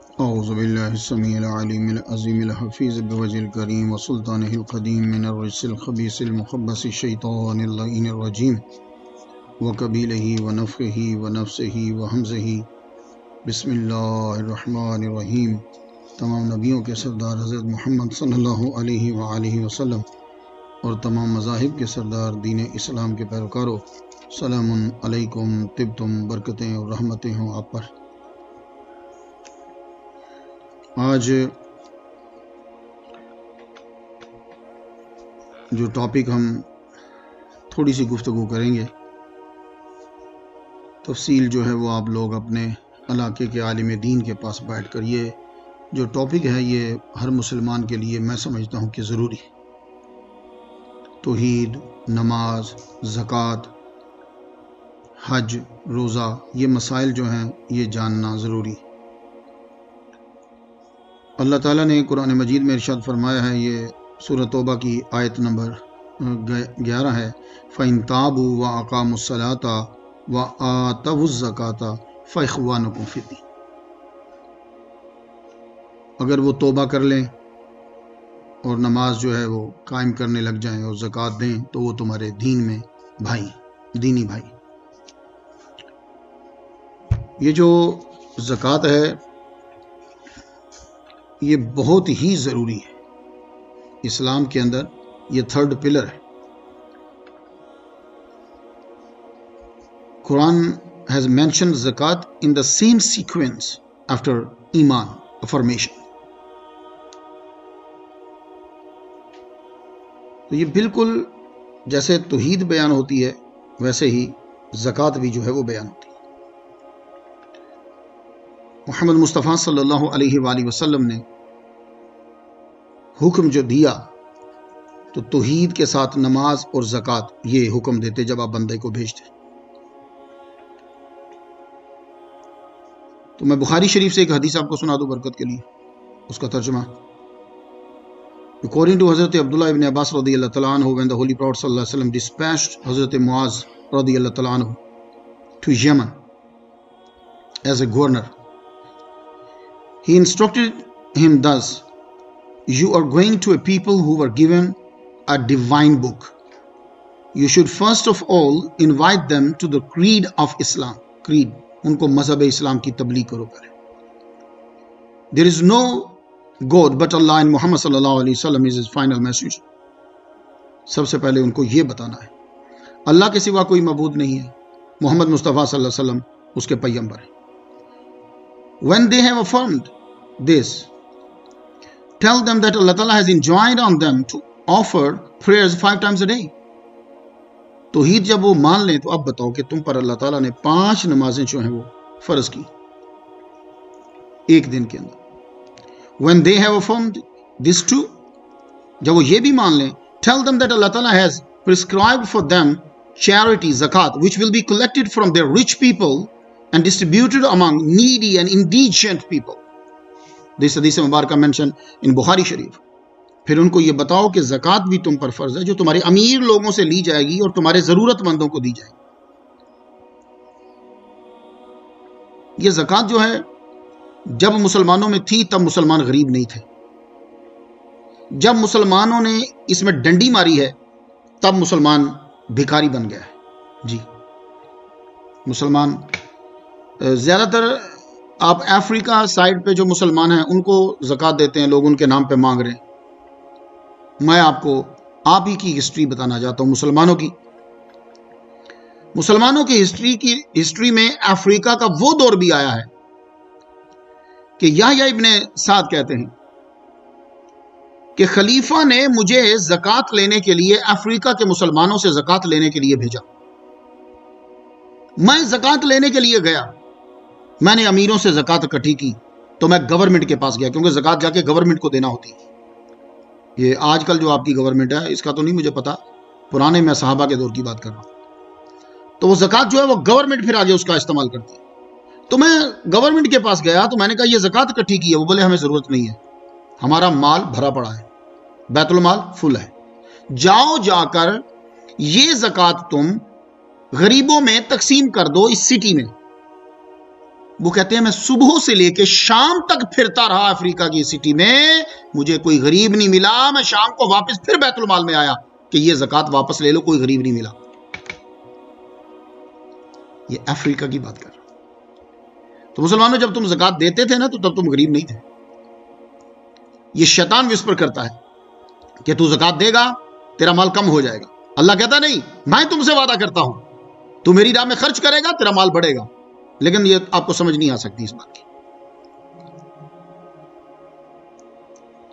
أعوذ بالله السميع العليم العظيم الحفيظ بوجه الكريم وسلطانه القديم من الرجس الخبيث المخبث الشيطان اللعين الرجيم وقبيله ونفخه ونفسه وهمزه بسم اللہ الرحمن الرحیم۔ تمام نبیوں کے سردار حضرت محمد صلی اللہ علیہ وآلہ وسلم اور تمام مذاہب کے سردار دین اسلام کے پیروکاروں، سلام علیکم، طبتم، برکتیں اور رحمتیں ہوں آپ پر۔ آج جو ٹاپک ہم تھوڑی سی گفتگو کریں گے، تفصیل جو ہے وہ آپ لوگ اپنے علاقے کے عالم دین کے پاس بیٹھ کر، یہ جو ٹاپک ہے یہ ہر مسلمان کے لیے میں سمجھتا ہوں کہ ضروری ہے۔ توحید، نماز، زکوٰۃ، حج، روزہ، یہ مسائل جو ہیں یہ جاننا ضروری ہے۔ اللہ تعالیٰ نے قرآن مجید میں ارشاد فرمایا ہے، یہ سورۃ توبہ کی آیت نمبر 11 ہے، فَإِن تَابُوا وَأَقَامُوا الصَّلَاةَ وَآتَوُا الزَّكَاةَ فَإِخْوَانُكُمْ فِي الدِّينِ۔ اگر وہ توبہ کر لیں اور نماز جو ہے وہ قائم کرنے لگ جائیں اور زکوٰۃ دیں تو وہ تمہارے دین میں بھائی، دینی بھائی۔ یہ جو زکوٰۃ ہے یہ بہت ہی ضروری ہے اسلام کے اندر، یہ تھرڈ پلر ہے۔ قرآن has mentioned zakat in the same sequence after iman, affirmation۔ تو یہ بالکل جیسے توحید بیان ہوتی ہے ویسے ہی زکوٰۃ بھی جو ہے وہ بیان ہوتی ہے۔ محمد مصطفیٰ صلی اللہ علیہ وآلہ وسلم نے حکم جو دیا تو توحید کے ساتھ نماز اور زکوٰۃ یہ حکم دیتے جب آپ بندے کو بھیجتے۔ تو میں بخاری شریف سے ایک حدیث آپ کو سنا دوں برکت کے لیے، اس کا ترجمہ۔ According to Hazrat Abdullah ibn Abbas radiyallahu ta'ala anhu, when the Holy Prophet sallallahu alaihi wasallam dispatched Hazrat Muaz radiyallahu ta'ala anhu to Yemen as a governor, he instructed him thus: you are going to a people who were given a divine book. You should first of all invite them to the creed of Islam. Creed, ان کو مذہب اسلام کی تبلیغ کرو پہلے۔ There is no God but Allah and Muhammad صلی اللہ علیہ وسلم is his final message۔ سب سے پہلے ان کو یہ بتانا ہے اللہ کے سوا کوئی معبود نہیں ہے، محمد مصطفیٰ صلی اللہ علیہ وسلم اس کے پیغمبر ہیں۔ When they have affirmed this, tell them that Allah Ta'ala has enjoined on them to offer prayers 5 times a day۔ توحید جب وہ مان لیں تو اب بتاؤ کہ تم پر اللہ تعالیٰ نے 5 نمازیں جو ہیں وہ فرض کی ایک دن کے اندر۔ When they have affirmed this too، جب وہ یہ بھی مان لیں، tell them that Allah Ta'ala has prescribed for them charity, zakat, which will be collected from their rich people and distributed among needy and indigent people۔ This hadith مبارکہ mentioned in Bukhari Sharif۔ پھر ان کو یہ بتاؤ کہ زکوٰۃ بھی تم پر فرض ہے جو تمہارے امیر لوگوں سے لی جائے گی اور تمہارے ضرورت مندوں کو دی جائے گی۔ یہ زکوٰۃ جو ہے جب مسلمانوں میں تھی تب مسلمان غریب نہیں تھے، جب مسلمانوں نے اس میں ڈنڈی ماری ہے تب مسلمان بھکاری بن گیا ہے۔ جی، مسلمان زیادہ تر آپ افریقہ سائڈ پہ جو مسلمان ہیں ان کو زکوٰۃ دیتے ہیں، لوگ ان کے نام پہ مانگ رہے ہیں۔ میں آپ ہی کی ہسٹری بتانا چاہتا ہوں مسلمانوں کی ہسٹری میں افریقہ کا وہ دور بھی آیا ہے کہ یحییٰ ابن سعد کہتے ہیں کہ خلیفہ نے مجھے زکوٰۃ لینے کے لیے افریقہ کے مسلمانوں سے زکوٰۃ لینے کے لیے بھیجا۔ میں زکوٰۃ لینے کے لیے گیا، میں نے امیروں سے زکوٰۃ اکٹھی کی تو میں گورنمنٹ کے پاس گیا، کیونکہ زکوٰۃ جا کے گورنمنٹ کو دینا ہوتی ہے۔ یہ آج کل جو آپ کی گورنمنٹ ہے اس کا تو نہیں مجھے پتا، پرانے میں صحابہ کے دور کی بات کر رہا ہوں۔ تو وہ زکوٰۃ جو ہے وہ گورنمنٹ پھر آگے اس کا استعمال کرتی ہے۔ تو میں گورنمنٹ کے پاس گیا تو میں نے کہا یہ زکوٰۃ اکٹھی کی ہے، وہ بولے ہمیں ضرورت نہیں ہے، ہمارا مال بھرا پڑا ہے، بیت المال فل ہے، جاؤ جا کر یہ زکوٰۃ تم غریبوں میں تقسیم کر دو اس سٹی میں۔ وہ کہتے ہیں میں صبح سے لے کے شام تک پھرتا رہا افریقہ کی سٹی میں, مجھے کوئی غریب نہیں ملا, میں شام کو واپس پھر بیت المال میں آیا کہ یہ زکوٰۃ واپس لے لو, کوئی غریب نہیں ملا. یہ افریقہ کی بات کر رہا. تو مسلمانوں جب تم زکوٰۃ دیتے تھے نا تو تب تم غریب نہیں تھے. یہ شیطان وسپر کرتا ہے کہ تو زکوٰۃ دے گا تیرا مال کم ہو جائے گا. اللہ کہتا نہیں, میں تم سے وعدہ کرتا ہوں تو میری راہ میں خرچ کرے گا تیرا مال بڑھے گا. لیکن یہ آپ کو سمجھ نہیں آ سکتی اس بات کی.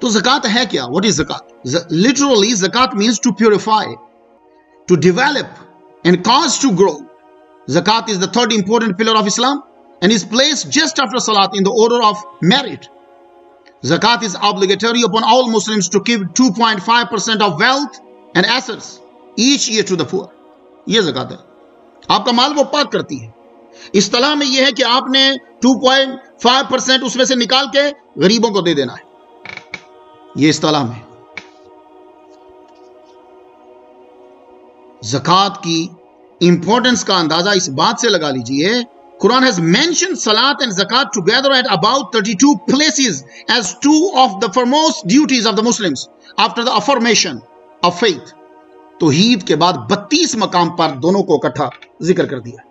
تو زکوٰۃ ہے کیا؟ What is zakat? Literally zakat means to purify, to develop and cause to grow. Zakat is the third important pillar of Islam and is placed just after Salat in the order of merit. Zakat is obligatory upon all Muslims to give 2.5% of wealth and assets each year to the poor. یہ زکات ہے. آپ کا مال وہ پاک کرتی ہے. اصطلاح میں یہ ہے کہ آپ نے 2.5% اس میں سے نکال کے غریبوں کو دے دینا ہے. یہ اصطلاح میں. زکات کی امپورٹنس کا اندازہ اس بات سے لگا لیجئے, Quran has mentioned Salat and Zakat together at about 32 places as two of the foremost duties of the Muslims after the affirmation of faith. توحید کے بعد 32 مقام پر دونوں کو اکٹھا ذکر کر دیا.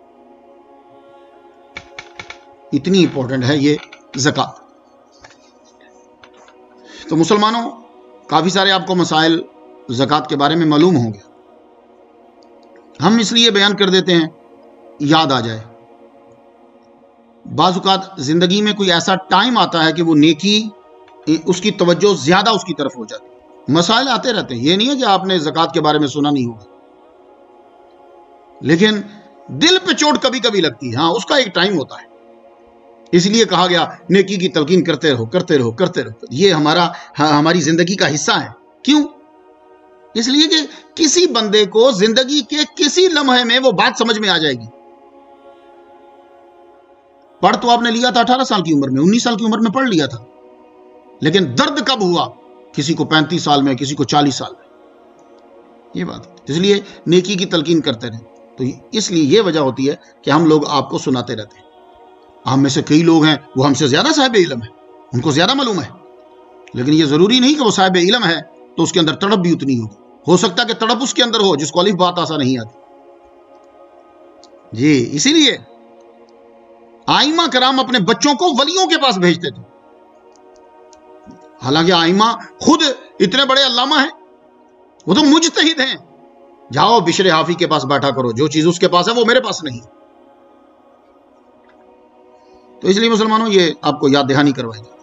اتنی امپورٹنٹ ہے یہ زکات. تو مسلمانوں کافی سارے آپ کو مسائل زکات کے بارے میں معلوم ہوں گے. ہم اس لیے بیان کر دیتے ہیں یاد آ جائے. بعض اوقات زندگی میں کوئی ایسا ٹائم آتا ہے کہ وہ نیکی اس کی توجہ زیادہ اس کی طرف ہو جاتی. مسائل آتے رہتے ہیں. یہ نہیں ہے کہ آپ نے زکات کے بارے میں سنا نہیں ہوگا, لیکن دل پہ چوٹ کبھی کبھی لگتی ہے. ہاں, اس کا ایک ٹائم ہوتا ہے. اس لیے کہا گیا نیکی کی تلقین کرتے رہو کرتے رہو کرتے رہو. یہ ہماری زندگی کا حصہ ہے. کیوں؟ اس لیے کہ کسی بندے کو زندگی کے کسی لمحے میں وہ بات سمجھ میں آ جائے گی. پڑھ تو آپ نے لیا تھا 18 سال کی عمر میں, 19 سال کی عمر میں پڑھ لیا تھا, لیکن درد کب ہوا؟ کسی کو 35 سال میں, کسی کو 40 سال میں. یہ بات. اس لیے نیکی کی تلقین کرتے رہیں. تو اس لیے یہ وجہ ہوتی ہے کہ ہم لوگ آپ کو سناتے رہتے ہیں. ہم میں سے کئی لوگ ہیں وہ ہم سے زیادہ صاحب علم ہیں, ان کو زیادہ معلوم ہے, لیکن یہ ضروری نہیں کہ وہ صاحب علم ہے تو اس کے اندر تڑپ بھی اتنی ہو سکتا ہے کہ تڑپ اس کے اندر ہو جس کو الف بات آسا نہیں آتی. جی, اسی لیے آئمہ کرام اپنے بچوں کو ولیوں کے پاس بھیجتے تھے. حالانکہ آئمہ خود اتنے بڑے علامہ ہیں, وہ تو مجتہد ہیں. جاؤ بشر حافی کے پاس بیٹھا کرو, جو چیز اس کے پاس ہے وہ میرے پاس نہیں. تو اس لیے مسلمانوں یہ آپ کو یاد دہانی کروائی جاتی.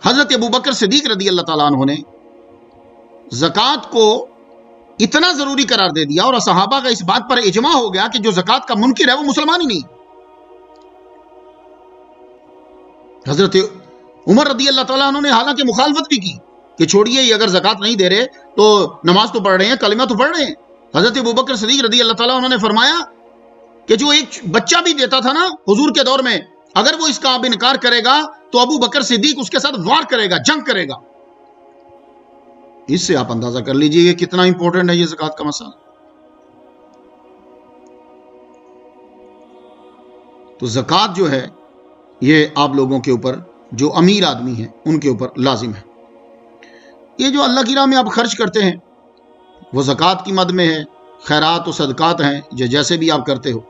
حضرت ابوبکر صدیق رضی اللہ تعالیٰ عنہ نے زکوٰۃ کو اتنا ضروری قرار دے دیا, اور صحابہ کا اس بات پر اجماع ہو گیا کہ جو زکوٰۃ کا منکر ہے وہ مسلمان ہی نہیں. حضرت عمر رضی اللہ تعالیٰ عنہ نے حالانکہ مخالفت بھی کی کہ چھوڑیے, یہ اگر زکوٰۃ نہیں دے رہے تو نماز تو پڑھ رہے ہیں, کلمہ تو پڑھ رہے ہیں. حضرت ابوبکر صدیق رضی اللہ تعالیٰ عنہ نے فرمایا کہ جو ایک بچہ بھی دیتا تھا نا حضور کے دور میں, اگر وہ اس کا اب انکار کرے گا تو ابو بکر صدیق اس کے ساتھ وار کرے گا, جنگ کرے گا. اس سے آپ اندازہ کر لیجئے کہ کتنا امپورٹنٹ ہے یہ زکوٰۃ کا مسئلہ. تو زکوٰۃ جو ہے یہ آپ لوگوں کے اوپر, جو امیر آدمی ہیں ان کے اوپر لازم ہے. یہ جو اللہ کی راہ میں آپ خرچ کرتے ہیں وہ زکوٰۃ کی مد میں ہے, خیرات و صدقات ہیں جیسے بھی آپ کرتے ہو,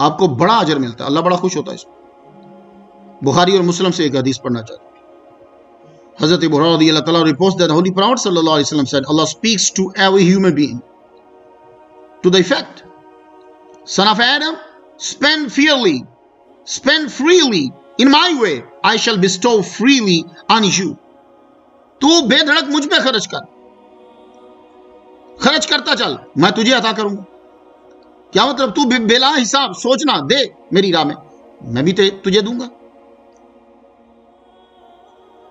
آپ کو بڑا اجر ملتا ہے, اللہ بڑا خوش ہوتا ہے اس میں. بخاری اور مسلم سے ایک حدیث پڑھنا چاہتا ہوں. حضرت ابو ہریرہ رضی اللہ تعالیٰ reports that the Holy Prophet صلی اللہ علیہ وسلم said, Allah speaks to every human being to the effect, son of Adam, spend freely in my way, I shall bestow freely on you. تو بے دھڑک مجھ پہ خرچ کر, خرچ کرتا چل, میں تجھے عطا کروں گا. کیا مطلب؟ تو بلا حساب سوچنا دے میری راہ میں بھی تجھے دوں گا.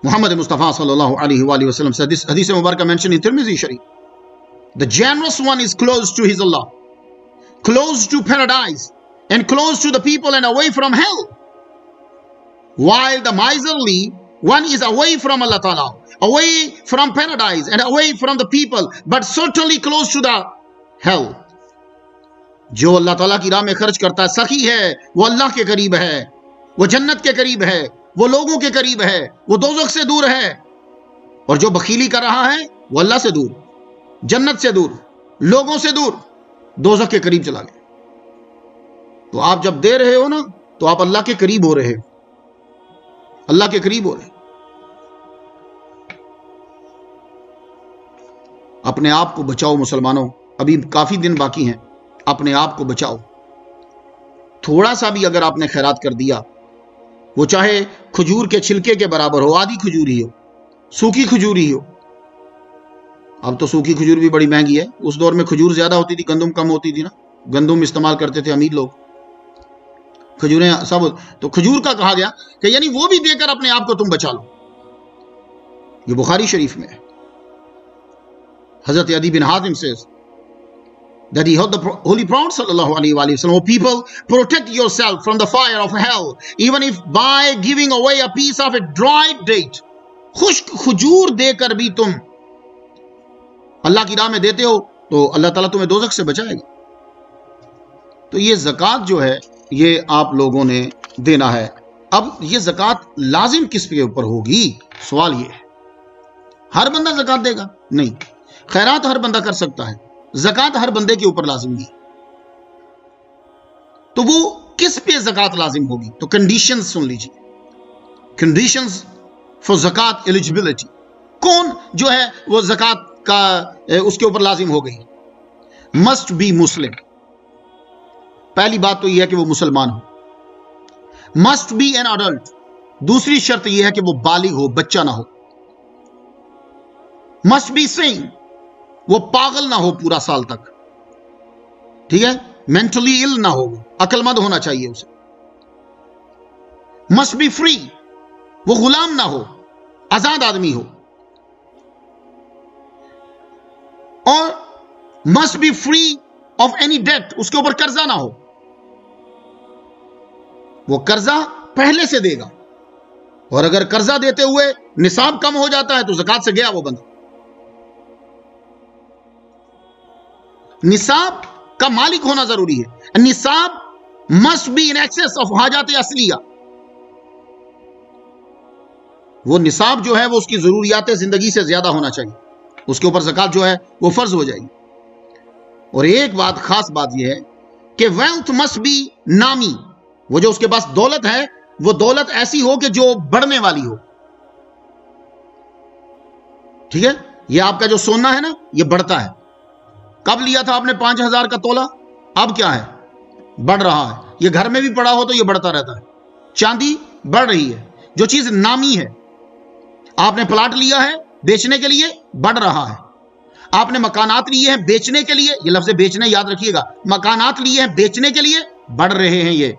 محمد مصطفیٰ صلی اللہ علیہ وآلہ وسلم سے حدیث مبارکہ mentioned in Tirmidhi Sharif. The generous one is close to his Allah, close to paradise, and close to the people and away from hell, while the miserly one is away from Allah Ta'ala, away from paradise and away from the people, but certainly close to the hell. جو اللہ تعالیٰ کی راہ میں خرچ کرتا ہے سخی ہے، وہ اللہ کے قریب ہے، وہ جنت کے قریب ہے، وہ لوگوں کے قریب ہے، وہ دوزخ سے دور ہے. اور جو بخیلی کر رہا ہے وہ اللہ سے دور، جنت سے دور، لوگوں سے دور، دوزخ کے قریب چلا گیا. تو آپ جب دے رہے ہو نا تو آپ اللہ کے قریب ہو رہے ہو، اللہ کے قریب ہو رہے. اپنے آپ کو بچاؤ مسلمانوں، ابھی کافی دن باقی ہیں، اپنے آپ کو بچاؤ. تھوڑا سا بھی اگر آپ نے خیرات کر دیا، وہ چاہے کھجور کے چھلکے کے برابر ہو، آدھی کھجور ہی ہو، سوکھی کھجور ہی ہو. اب تو سوکھی کھجور بھی بڑی مہنگی ہے، اس دور میں کھجور زیادہ ہوتی تھی، گندم کم ہوتی تھی نا، گندم استعمال کرتے تھے امیر لوگ، کھجوریں سب. تو کھجور کا کہا گیا کہ یعنی وہ بھی دے کر اپنے آپ کو تم بچا لو. یہ بخاری شریف میں ہے. حضرت عدی بن Hatim says that he heard the Holy Prophet sallallahu alaihi wasallam, "O people, protect yourself from the fire of hell, even if by giving away a piece of a dried date." خشک کھجور دے کر بھی تم اللہ کی راہ میں دیتے ہو تو اللہ تعالیٰ تمہیں دوزخ سے بچائے گا. تو یہ زکوٰۃ جو ہے یہ آپ لوگوں نے دینا ہے. اب یہ زکوٰۃ لازم کس کے اوپر ہوگی؟ سوال یہ ہے. ہر بندہ زکوٰۃ دے گا؟ نہیں. خیرات ہر بندہ کر سکتا ہے، زکوٰۃ ہر بندے کے اوپر لازم ہے. تو وہ کس پہ زکوٰۃ لازم ہوگی؟ تو کنڈیشنز سن لیجیے. کنڈیشنز فار زکوٰۃ ایلیجبلٹی. کون جو ہے وہ زکوٰۃ کا اس کے اوپر لازم ہو گئی؟ Must be Muslim. پہلی بات تو یہ ہے کہ وہ مسلمان ہو. Must be an adult. دوسری شرط یہ ہے کہ وہ بالغ ہو، بچہ نہ ہو. Must be seen. وہ پاگل نہ ہو پورا سال تک. ٹھیک ہے؟ مینٹلی ill نہ ہو، عقل مند ہونا چاہیے اسے. Must be free. وہ غلام نہ ہو، آزاد آدمی ہو. اور must be free of any debt. اس کے اوپر قرضہ نہ ہو. وہ قرضہ پہلے سے دے گا، اور اگر قرضہ دیتے ہوئے نصاب کم ہو جاتا ہے تو زکوٰۃ سے گیا وہ بندہ. نصاب کا مالک ہونا ضروری ہے. نصاب must be in excess of حاجات اصلیہ. وہ نصاب جو ہے وہ اس کی ضروریات زندگی سے زیادہ ہونا چاہیے. اس کے اوپر زکوٰۃ جو ہے وہ فرض ہو جائے گی. اور ایک بات، خاص بات یہ ہے کہ ویلتھ مسٹ بی نامی. وہ جو اس کے پاس دولت ہے وہ دولت ایسی ہو کہ جو بڑھنے والی ہو. ٹھیک ہے؟ یہ آپ کا جو سونا ہے نا یہ بڑھتا ہے. کب لیا تھا آپ نے 5,000 کا تولہ؟ اب کیا ہے؟ بڑھ رہا ہے. یہ گھر میں بھی پڑا ہو تو یہ بڑھتا رہتا ہے. چاندی بڑھ رہی ہے. جو چیز نامی ہے، آپ نے پلاٹ لیا ہے بیچنے کے لیے، بڑھ رہا ہے. آپ نے مکانات لیے ہیں بیچنے کے لیے، یہ لفظ بیچنے یاد رکھیے گا، مکانات لیے ہیں بیچنے کے لیے، بڑھ رہے ہیں. یہ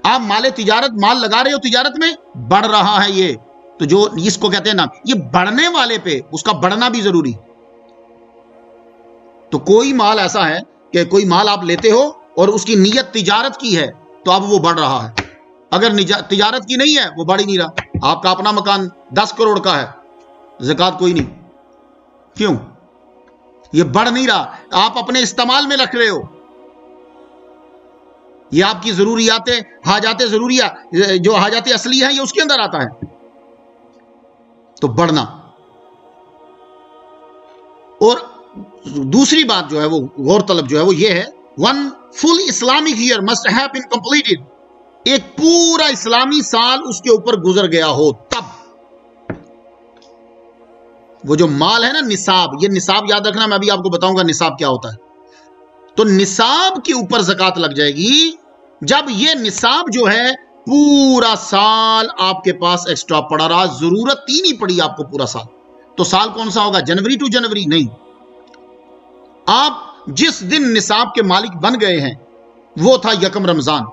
آپ مال تجارت، مال لگا رہے ہو تجارت میں، بڑھ رہا ہے. یہ تو جو اس کو کہتے ہیں نا، یہ بڑھنے والے پہ اس کا بڑھنا بھی ضروری. تو کوئی مال ایسا ہے کہ کوئی مال آپ لیتے ہو اور اس کی نیت تجارت کی ہے تو اب وہ بڑھ رہا ہے. اگر تجارت کی نہیں ہے وہ بڑھ ہی نہیں رہا. آپ کا اپنا مکان 10 کروڑ کا ہے، زکوٰۃ کوئی نہیں. کیوں؟ یہ بڑھ نہیں رہا. آپ اپنے استعمال میں رکھ رہے ہو. یہ آپ کی ضروریات، حاجات ضروریہ، جو حاجات اصلی ہیں، یہ اس کے اندر آتا ہے. تو بڑھنا. اور دوسری بات جو ہے وہ غور طلب جو ہے وہ یہ ہے، one full Islamic year must have been completed. ایک پورا اسلامی سال اس کے اوپر گزر گیا ہو تب. وہ جو مال ہے نا، نصاب، یہ نصاب یاد رکھنا، میں ابھی آپ کو بتاؤں گا نصاب کیا ہوتا ہے. تو نصاب کے اوپر زکوٰۃ لگ جائے گی جب یہ نصاب جو ہے پورا سال آپ کے پاس ایکسٹرا پڑا رہا. ضرورت ہی نہیں پڑی آپ کو پورا سال. تو سال کون سا ہوگا؟ جنوری ٹو جنوری نہیں. آپ جس دن نصاب کے مالک بن گئے ہیں وہ تھا 1 رمضان.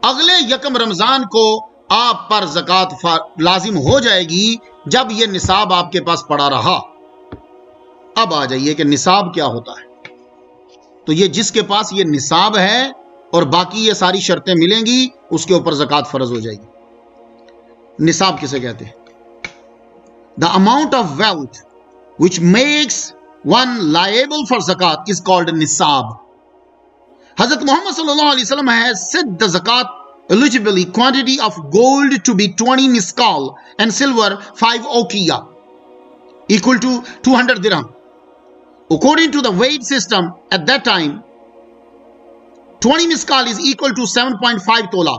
اگلے 1 رمضان کو آپ پر زکوٰۃ لازم ہو جائے گی جب یہ نصاب آپ کے پاس پڑا رہا. اب آ جائیے کہ نصاب کیا ہوتا ہے. تو یہ جس کے پاس یہ نصاب ہے اور باقی یہ ساری شرطیں ملیں گی، اس کے اوپر زکوٰۃ فرض ہو جائے گی. نصاب کسے کہتے ہیں؟ The amount of wealth which makes one liable for zakat is called nisab. Hazrat Muhammad sallallahu alaihi wasallam has said the zakat eligibility quantity of gold to be 20 misqal and silver 5 okiya, equal to 200 dirham. According to the weight system at that time, 20 misqal is equal to 7.5 tola,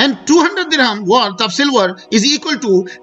and 200 dirham worth of silver is equal to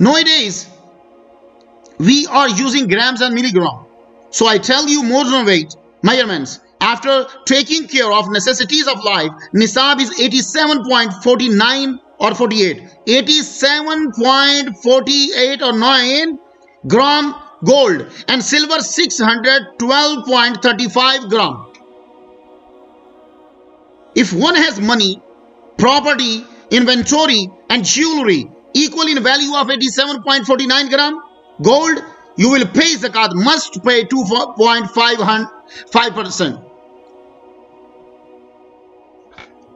Nowadays we are using grams and milligram, so I tell you modern weight measurements. After taking care of necessities of life, nisab is 87.49 or 48, 87.48 or 9 gram gold, and silver 612.35 gram. If one has money, property, inventory and jewelry equal in value of 87.49 gram gold, you will pay zakat, must pay 2.5%.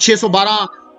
612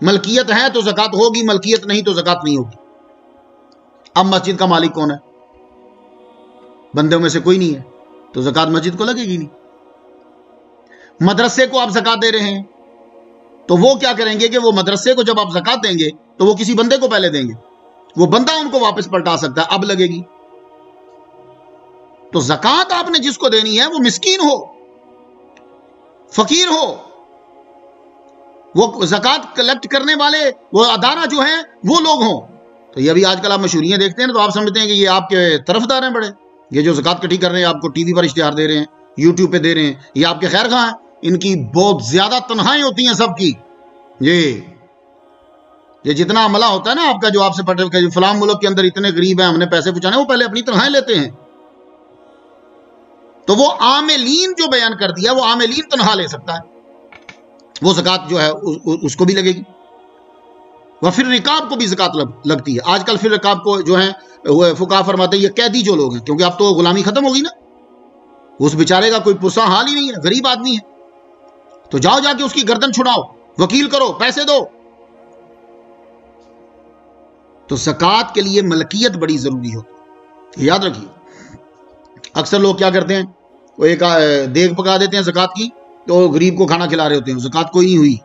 ملکیت ہے تو زکات ہوگی، ملکیت نہیں تو زکات نہیں ہوگی۔ اب مسجد کا مالک کون ہے؟ بندوں میں سے کوئی نہیں ہے، تو زکات مسجد کو لگے گی نہیں۔ مدرسے کو آپ زکات دے رہے ہیں تو وہ کیا کریں گے کہ وہ مدرسے کو جب آپ زکات دیں گے تو وہ کسی بندے کو پہلے دیں گے، وہ بندہ ان کو واپس پلٹا سکتا ہے، اب لگے گی۔ تو زکات آپ نے جس کو دینی ہے وہ مسکین ہو، فقیر ہو، وہ زکات کلیکٹ کرنے والے وہ ادارہ جو ہیں وہ لوگ ہوں۔ تو یہ ابھی آج کل آپ مشہوریاں دیکھتے ہیں تو آپ سمجھتے ہیں کہ یہ آپ کے طرفدار ہیں بڑے، یہ جو زکات کٹھی کر رہے ہیں، آپ کو ٹی وی پر اشتہار دے رہے ہیں، یوٹیوب پہ دے رہے ہیں، یہ آپ کے خیر خواہ ہیں۔ ان کی بہت زیادہ تنہائیں ہوتی ہیں سب کی۔ یہ جتنا عملہ ہوتا ہے نا آپ کا، جو آپ سے پڑھ کہ فلاں ملک کے اندر اتنے غریب ہیں ہم نے پیسے پہنچانے، وہ پہلے اپنی تنہائیں لیتے ہیں۔ تو وہ عاملین جو بیان کر دیا، وہ عاملین تنہا لے سکتا ہے، وہ زکات جو ہے اس کو بھی لگے گی۔ وہ پھر رکاب کو بھی زکات لگتی ہے۔ آج کل پھر رکاب کو جو ہیں فقہا فرماتے ہیں یہ قیدی جو لوگ ہیں، کیونکہ اب تو غلامی ختم ہوگی نا، اس بیچارے کا کوئی پرساں حال ہی نہیں ہے، غریب آدمی ہے، تو جاؤ جا کے اس کی گردن چھڑاؤ، وکیل کرو، پیسے دو۔ تو زکات کے لیے ملکیت بڑی ضروری ہوتی ہے، یاد رکھیے۔ اکثر لوگ کیا کرتے ہیں، وہ ایک دیگ پکا دیتے ہیں زکات کی، تو غریب کو کھانا کھلا رہے ہوتے ہیں، زکات کوئی نہیں ہوئی۔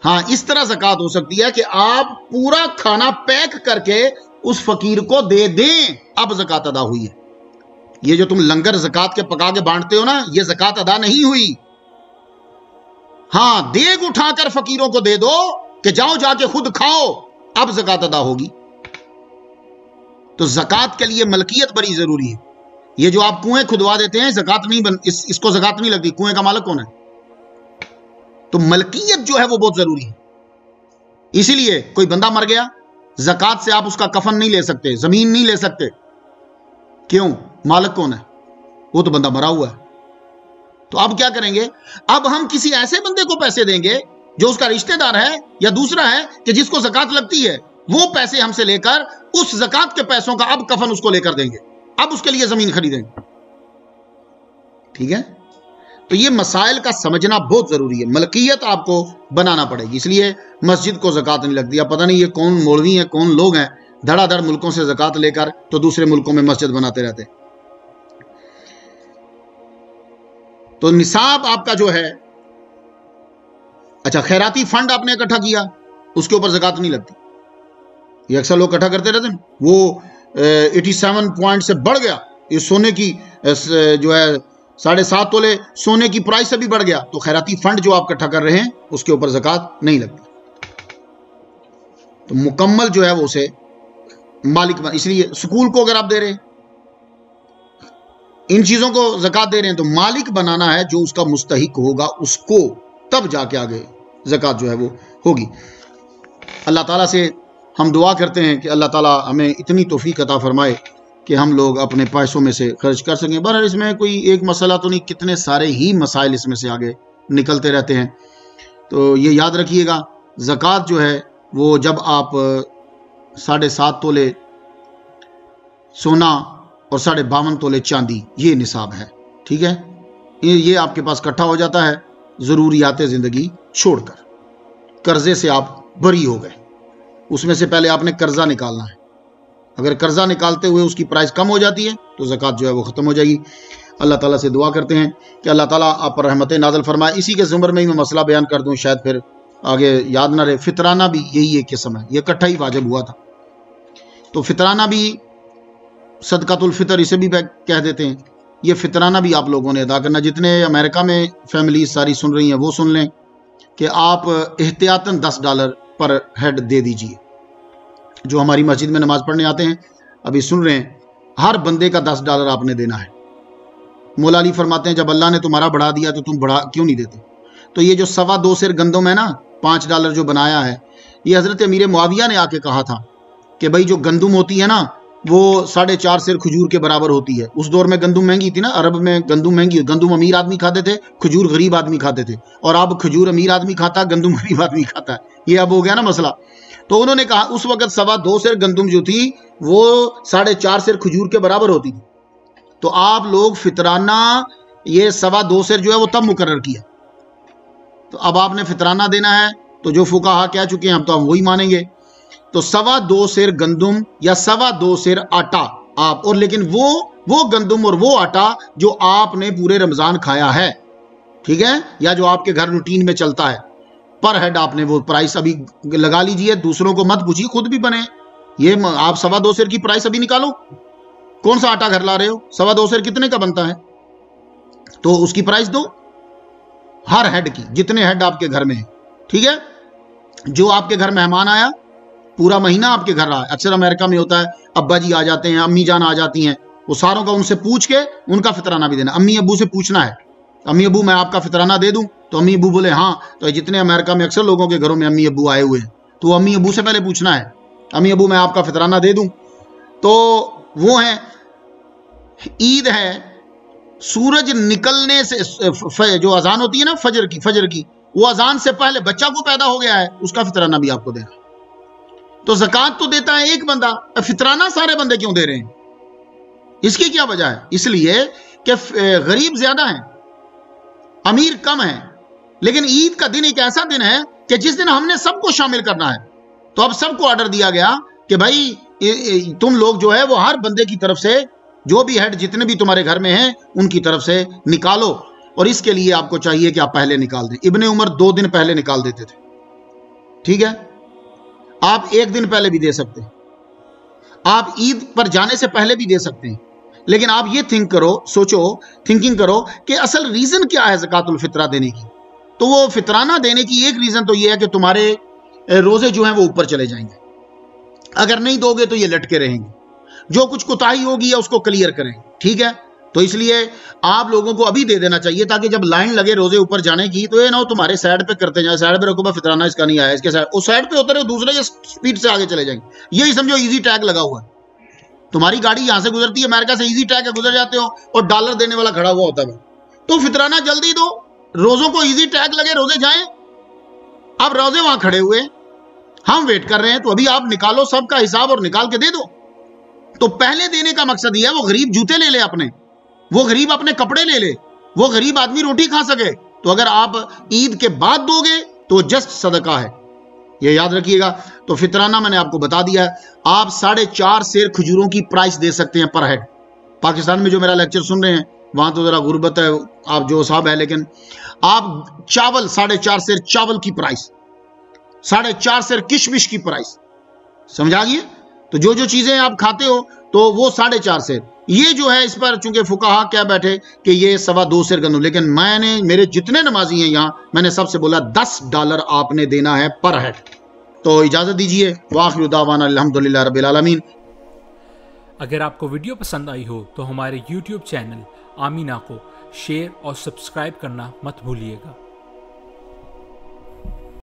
ہاں اس طرح زکات ہو سکتی ہے کہ آپ پورا کھانا پیک کر کے اس فقیر کو دے دیں، اب زکات ادا ہوئی ہے۔ یہ جو تم لنگر زکات کے پکا کے بانٹتے ہو نا، یہ زکات ادا نہیں ہوئی۔ ہاں دیگ اٹھا کر فقیروں کو دے دو کہ جاؤ جا کے خود کھاؤ، اب زکات ادا ہوگی۔ تو زکات کے لیے ملکیت بڑی ضروری ہے۔ یہ جو آپ کنویں کھدوا دیتے ہیں، زکات نہیں اس کو زکات نہیں لگتی، کنویں کا مالک کون ہے؟ تو ملکیت جو ہے وہ بہت ضروری ہے۔ اسی لیے کوئی بندہ مر گیا، زکات سے آپ اس کا کفن نہیں لے سکتے، زمین نہیں لے سکتے۔ کیوں؟ مالک کون ہے؟ وہ تو بندہ مرا ہوا ہے۔ تو اب کیا کریں گے؟ اب ہم کسی ایسے بندے کو پیسے دیں گے جو اس کا رشتہ دار ہے یا دوسرا ہے کہ جس کو زکات لگتی ہے، وہ پیسے ہم سے لے کر اس زکات کے پیسوں کا اب کفن اس کو لے کر دیں گے، اب اس کے لیے زمین خریدیں گے۔ ٹھیک ہے؟ تو یہ مسائل کا سمجھنا بہت ضروری ہے، ملکیت آپ کو بنانا پڑے گی۔ اس لیے مسجد کو زکات نہیں لگتی۔ اب پتہ نہیں یہ کون مولوی ہیں، کون لوگ ہیں، دھڑا دھڑ ملکوں سے زکات لے کر تو دوسرے ملکوں میں مسجد بناتے رہتے۔ تو نصاب آپ کا جو ہے، اچھا خیراتی فنڈ آپ نے اکٹھا کیا، اس کے اوپر زکات نہیں لگتی۔ یہ اکثر لوگ اکٹھا کرتے رہتے ہیں، وہ 87 پوائنٹ سے بڑھ گیا، یہ سونے کی جو ہے 7.5 تولے سونے کی پرائس سے بھی بڑھ گیا، تو خیراتی فنڈ جو آپ اکٹھا کر رہے ہیں اس کے اوپر زکات نہیں لگتی۔ تو مکمل جو ہے وہ اسے مالک اس لیے سکول کو اگر آپ دے رہے ہیں، ان چیزوں کو زکات دے رہے ہیں، تو مالک بنانا ہے جو اس کا مستحق ہوگا اس کو، تب جا کے آگے زکات جو ہے وہ ہوگی۔ اللہ تعالیٰ سے ہم دعا کرتے ہیں کہ اللہ تعالیٰ ہمیں اتنی توفیق عطا فرمائے کہ ہم لوگ اپنے پیسوں میں سے خرچ کر سکیں۔ بہرحال اس میں کوئی ایک مسئلہ تو نہیں، کتنے سارے ہی مسائل اس میں سے آگے نکلتے رہتے ہیں۔ تو یہ یاد رکھیے گا، زکات جو ہے وہ جب آپ 7.5 تولے سونا اور 52.5 تولے چاندی، یہ نصاب ہے، ٹھیک ہے؟ یہ آپ کے پاس اکٹھا ہو جاتا ہے ضروریات زندگی چھوڑ کر، قرضے سے آپ بری ہو گئے۔ اس میں سے پہلے آپ نے قرضہ نکالنا ہے، اگر قرضہ نکالتے ہوئے اس کی پرائس کم ہو جاتی ہے تو زکات جو ہے وہ ختم ہو جائے گی۔ اللہ تعالیٰ سے دعا کرتے ہیں کہ اللہ تعالیٰ آپ پر رحمت نازل فرمائے۔ اسی کے زمر میں ہی میں مسئلہ بیان کر دوں، شاید پھر آگے یاد نہ رہے۔ فطرانہ بھی یہی ایک قسم ہے، یہ اکٹھا ہی واجب ہوا تھا۔ تو فطرانہ بھی صدقۃ الفطر اسے بھی کہہ دیتے ہیں، یہ فطرانہ بھی آپ لوگوں نے ادا کرنا۔ جتنے امریکہ میں فیملیز ساری سن رہی ہیں وہ سن لیں کہ آپ احتیاطاً $10 پر ہیڈ دے دیجئے۔ جو ہماری مسجد میں نماز پڑھنے آتے ہیں ابھی سن رہے ہیں، ہر بندے کا $10 آپ نے دینا ہے۔ مولا علی فرماتے ہیں جب اللہ نے تمہارا بڑھا دیا تو تم بڑھا کیوں نہیں دیتے؟ تو یہ جو 2.25 سیر گندم ہے نا، $5 جو بنایا ہے، یہ حضرت امیر معاویہ نے آ کے کہا تھا کہ بھائی جو گندم ہوتی ہے نا وہ 4.5 سیر کھجور کے برابر ہوتی ہے۔ اس دور میں گندم مہنگی تھی نا، عرب میں گندم مہنگی، گندم امیر آدمی کھاتے تھے، کھجور غریب آدمی کھاتے تھے، اور اب کھجور امیر آدمی کھاتا ہے، گندم غریب آدمی کھاتا ہے، یہ اب ہو گیا نا مسئلہ۔ تو انہوں نے کہا اس وقت 2.25 سیر گندم جو تھی وہ 4.5 سیر کھجور کے برابر ہوتی تھی، تو آپ لوگ فطرانہ یہ 2.25 سیر جو ہے وہ تب مقرر کیا۔ تو اب آپ نے فطرانہ دینا ہے تو جو فقہا کہہ چکے ہیں اب تو ہم وہی مانیں گے. تو 2.25 سیر گندم یا 2.25 سیر آٹا آپ، اور لیکن وہ گندم اور وہ آٹا جو آپ نے پورے رمضان کھایا ہے، ٹھیک ہے، یا جو آپ کے گھر روٹین میں چلتا ہے، پر ہیڈ آپ نے وہ پرائس ابھی لگا لیجئے، دوسروں کو مت پوچھیے، خود بھی بنے. یہ آپ 2.25 سیر کی پرائس ابھی نکالو. کون سا آٹا گھر لا رہے ہو؟ 2.25 سیر کتنے کا بنتا ہے؟ تو اس کی پرائس دو ہر ہیڈ کی، جتنے ہیڈ آپ کے گھر میں ہیں. ٹھیک ہے، جو آپ کے گھر مہمان آیا، پورا مہینہ آپ کے گھر رہا ہے. اکثر امریکہ میں ہوتا ہے ابا جی آ جاتے ہیں، امی جان آ جاتی ہیں، وہ ساروں کا ان سے پوچھ کے ان کا فطرانہ بھی دینا. امی ابو سے پوچھنا ہے، امی ابو میں آپ کا فطرانہ دے دوں؟ تو امی ابو بولے ہاں. تو جتنے امریکہ میں اکثر لوگوں کے گھروں میں امی ابو آئے ہوئے ہیں، تو امی ابو سے پہلے پوچھنا ہے، امی ابو میں آپ کا فطرانہ دے دوں؟ تو وہ ہیں. عید ہے، سورج نکلنے سے جو اذان ہوتی ہے نا فجر کی، وہ اذان سے پہلے بچہ کو پیدا ہو گیا ہے، اس کا فطرانہ بھی آپ کو دینا. تو زکوٰۃ تو دیتا ہے ایک بندہ، فطرانہ سارے بندے کیوں دے رہے ہیں؟ اس کی کیا وجہ ہے؟ اس لیے کہ غریب زیادہ ہیں، امیر کم ہیں. لیکن عید کا دن ایک ایسا دن ہے کہ جس دن ہم نے سب کو شامل کرنا ہے. تو اب سب کو آرڈر دیا گیا کہ بھائی تم لوگ جو ہے وہ ہر بندے کی طرف سے جو بھی ہیڈ جتنے بھی تمہارے گھر میں ہیں ان کی طرف سے نکالو. اور اس کے لیے آپ کو چاہیے کہ آپ پہلے نکال دیں. ابن عمر 2 دن پہلے نکال دیتے تھے. ٹھیک ہے، آپ 1 دن پہلے بھی دے سکتے ہیں، آپ عید پر جانے سے پہلے بھی دے سکتے ہیں. لیکن آپ یہ تھنکنگ کرو کہ اصل ریزن کیا ہے زکوٰۃ الفطرہ دینے کی. تو وہ فطرانہ دینے کی ایک ریزن تو یہ ہے کہ تمہارے روزے جو ہیں وہ اوپر چلے جائیں گے. اگر نہیں دو گے تو یہ لٹکے رہیں گے. جو کچھ کوتاہی ہوگی یا اس کو کلیئر کریں. ٹھیک ہے، تو اس لیے آپ لوگوں کو ابھی دے دینا چاہیے تاکہ جب لائن لگے روزے اوپر جانے کی تو یہ نہ ہو تمہارے سائڈ پہ کرتے جائیں، سائڈ پہ رکھو فطرانہ اس کا نہیں آیا، اس کے سائڈ اس سائڈ پہ ہوتا رہے، دوسرے کے سپیڈ سے آگے چلے جائیں گے. یہی سمجھو ایزی ٹیگ لگا ہوا ہے. تمہاری گاڑی یہاں سے گزرتی ہے، امریکہ سے ایزی ٹیگ ہے، گزر جاتے ہو اور ڈالر دینے والا کھڑا ہوا ہوتا ہے. تو فطرانہ جلدی دو، روزوں کو ایزی ٹیگ لگے، روزے جائیں. اب روزے وہاں کھڑے ہوئے، ہم ویٹ کر رہے ہیں، تو ابھی آپ نکالو سب کا حساب اور نکال کے دے دو. تو پہلے دینے کا مقصد یہ ہے وہ غریب جوتے لے لے اپنے، وہ غریب اپنے کپڑے لے لے، وہ غریب آدمی روٹی کھا سکے. تو اگر آپ عید کے بعد دو گے تو جسٹ صدقہ ہے، یہ یاد رکھیے گا. تو فطرانہ میں نے آپ کو بتا دیا ہے. آپ 4.5 سیر کھجوروں کی پرائس دے سکتے ہیں پر ہیڈ. پاکستان میں جو میرا لیکچر سن رہے ہیں وہاں تو ذرا غربت ہے، آپ جو صاحب ہے، لیکن آپ چاول 4.5 سیر چاول کی پرائس، 4.5 سیر کشمش کی پرائس، سمجھا گئے؟ تو جو چیزیں آپ کھاتے ہو تو وہ 4.5 سیر. یہ جو ہے اس پر چونکہ فقہا کیا بیٹھے کہ یہ 2.25 سیر گندم، لیکن میرے جتنے نمازی ہیں یہاں میں نے سب سے بولا $10 آپ نے دینا ہے پر ہیڈ. تو اجازت دیجئے، وآخر دعوانا الحمدللہ رب العالمین. اگر آپ کو ویڈیو پسند آئی ہو تو ہمارے YouTube چینل آمینہ کو شیئر اور سبسکرائب کرنا مت بھولیے گا.